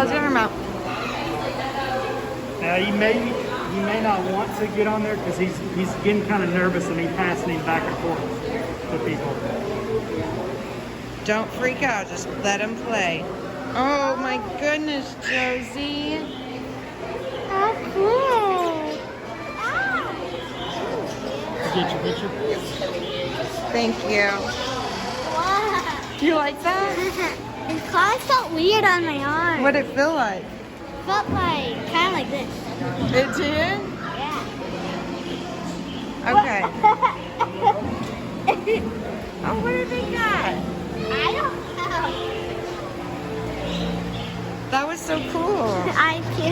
close your mouth. Now he may not want to get on there because he's getting kind of nervous and he's passing him back and forth to people. Don't freak out, just let him play. Oh my goodness, Josie. How cool. Get your picture. Thank you. Wow. You like that? His claws felt weird on my arm. What'd it feel like? Felt like, kind of like this. It did? Yeah. Okay. Oh, what did they got? I don't know. That was so cool. I can't.